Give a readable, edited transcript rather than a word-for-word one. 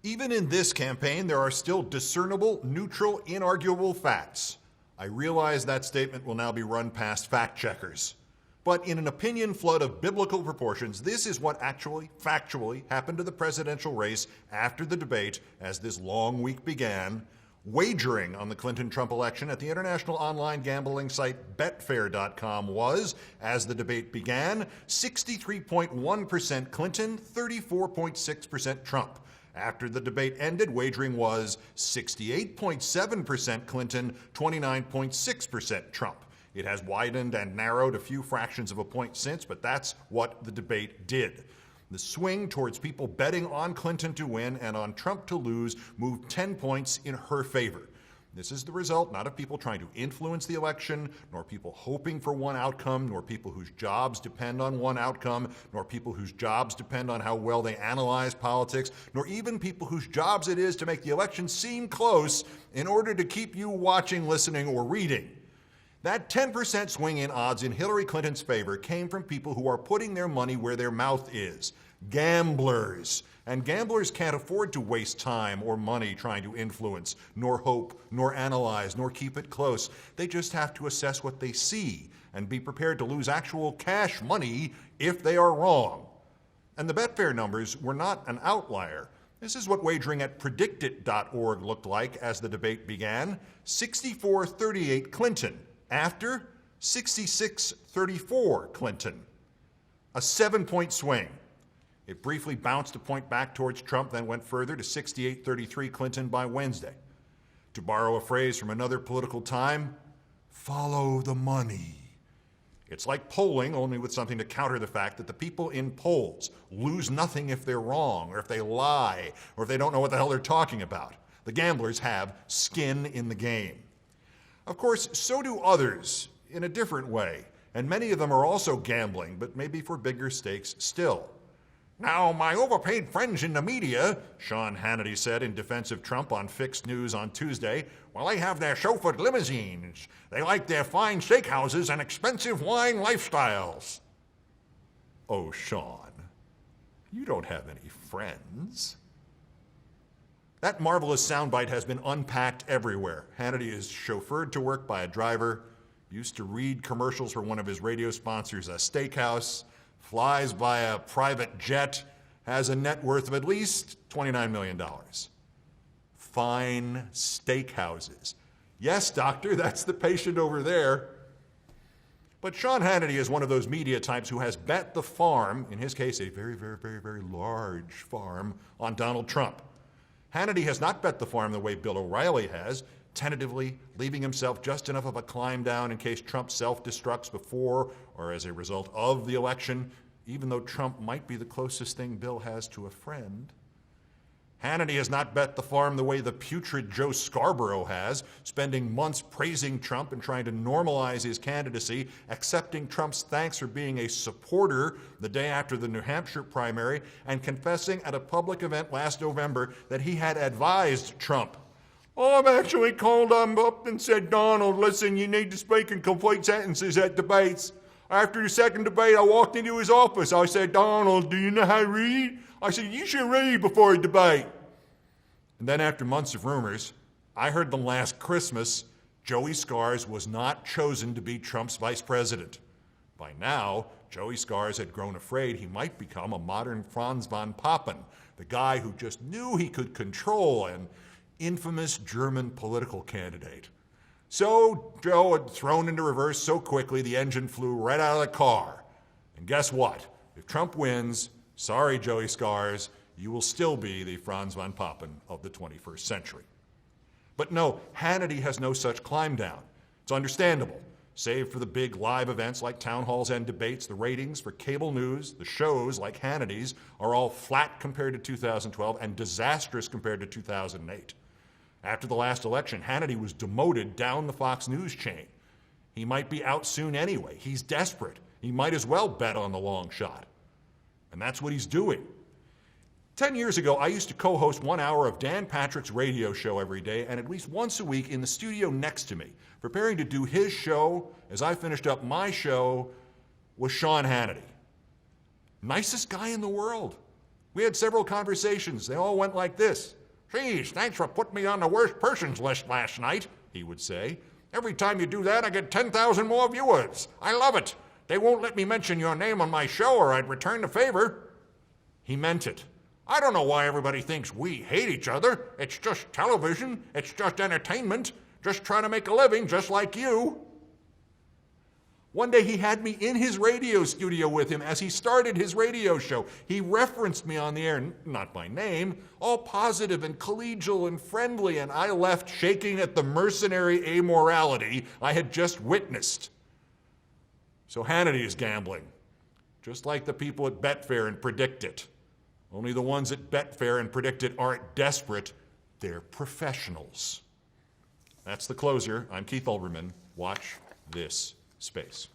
Even in this campaign, there are still discernible, neutral, inarguable facts. I realize that statement will now be run past fact checkers. But in an opinion flood of biblical proportions, this is what actually, factually, happened to the presidential race after the debate as this long week began. Wagering on the Clinton-Trump election at the international online gambling site Betfair.com was, as the debate began, 63.1% Clinton, 34.6% Trump. After the debate ended, wagering was 68.7% Clinton, 29.6% Trump. It has widened and narrowed a few fractions of a point since, but that's what the debate did. The swing towards people betting on Clinton to win and on Trump to lose moved 10 points in her favor. This is the result not of people trying to influence the election, nor people hoping for one outcome, nor people whose jobs depend on one outcome, nor people whose jobs depend on how well they analyze politics, nor even people whose jobs it is to make the election seem close in order to keep you watching, listening, or reading. That 10% swing in odds in Hillary Clinton's favor came from people who are putting their money where their mouth is. Gamblers. And gamblers can't afford to waste time or money trying to influence, nor hope, nor analyze, nor keep it close. They just have to assess what they see and be prepared to lose actual cash money if they are wrong. And the Betfair numbers were not an outlier. This is what wagering at predictit.org looked like as the debate began. 64-38 Clinton. After, 66-34 Clinton. A 7-point swing. It briefly bounced a point back towards Trump, then went further to 68-33 Clinton by Wednesday. To borrow a phrase from another political time, follow the money. It's like polling, only with something to counter the fact that the people in polls lose nothing if they're wrong, or if they lie, or if they don't know what the hell they're talking about. The gamblers have skin in the game. Of course, so do others, in a different way, and many of them are also gambling, but maybe for bigger stakes still. Now, my overpaid friends in the media, Sean Hannity said in defense of Trump on Fixed News on Tuesday, well, they have their chauffeured limousines. They like their fine steakhouses and expensive wine lifestyles. Oh, Sean, you don't have any friends. That marvelous soundbite has been unpacked everywhere. Hannity is chauffeured to work by a driver, used to read commercials for one of his radio sponsors, a steakhouse, flies by a private jet, has a net worth of at least $29 million. Fine steakhouses. Yes, doctor, that's the patient over there. But Sean Hannity is one of those media types who has bet the farm, in his case a very, very, very, very large farm, on Donald Trump. Hannity has not bet the farm the way Bill O'Reilly has, tentatively leaving himself just enough of a climb down in case Trump self-destructs before or as a result of the election, even though Trump might be the closest thing Bill has to a friend. Hannity has not bet the farm the way the putrid Joe Scarborough has, spending months praising Trump and trying to normalize his candidacy, accepting Trump's thanks for being a supporter the day after the New Hampshire primary, and confessing at a public event last November that he had advised Trump. I've actually called him up and said, Donald, listen, you need to speak in complete sentences at debates. After the second debate, I walked into his office. I said, Donald, do you know how to read? I said, you should read before a debate. And then after months of rumors, I heard them last Christmas, Joey Scars was not chosen to be Trump's vice president. By now, Joey Scars had grown afraid he might become a modern Franz von Papen, the guy who just knew he could control an infamous German political candidate. So Joe had thrown into reverse so quickly the engine flew right out of the car. And guess what? If Trump wins, sorry, Joey Scars, you will still be the Franz von Papen of the 21st century. But no, Hannity has no such climb down. It's understandable. Save for the big live events like town halls and debates, the ratings for cable news, the shows like Hannity's, are all flat compared to 2012 and disastrous compared to 2008. After the last election, Hannity was demoted down the Fox News chain. He might be out soon anyway. He's desperate. He might as well bet on the long shot. And that's what he's doing. 10 years ago, I used to co-host 1 hour of Dan Patrick's radio show every day, and at least once a week in the studio next to me, preparing to do his show as I finished up my show, was Sean Hannity. Nicest guy in the world. We had several conversations. They all went like this. "Geez, thanks for putting me on the worst persons list last night," he would say. "Every time you do that, I get 10,000 more viewers. I love it. They won't let me mention your name on my show or I'd return the favor." He meant it. I don't know why everybody thinks we hate each other. It's just television. It's just entertainment. Just trying to make a living just like you. One day he had me in his radio studio with him as he started his radio show. He referenced me on the air, not by name, all positive and collegial and friendly, and I left shaking at the mercenary amorality I had just witnessed. So Hannity is gambling, just like the people at Betfair and Predict It. Only the ones at Betfair and Predict It aren't desperate, they're professionals. That's the closer. I'm Keith Olbermann. Watch this space.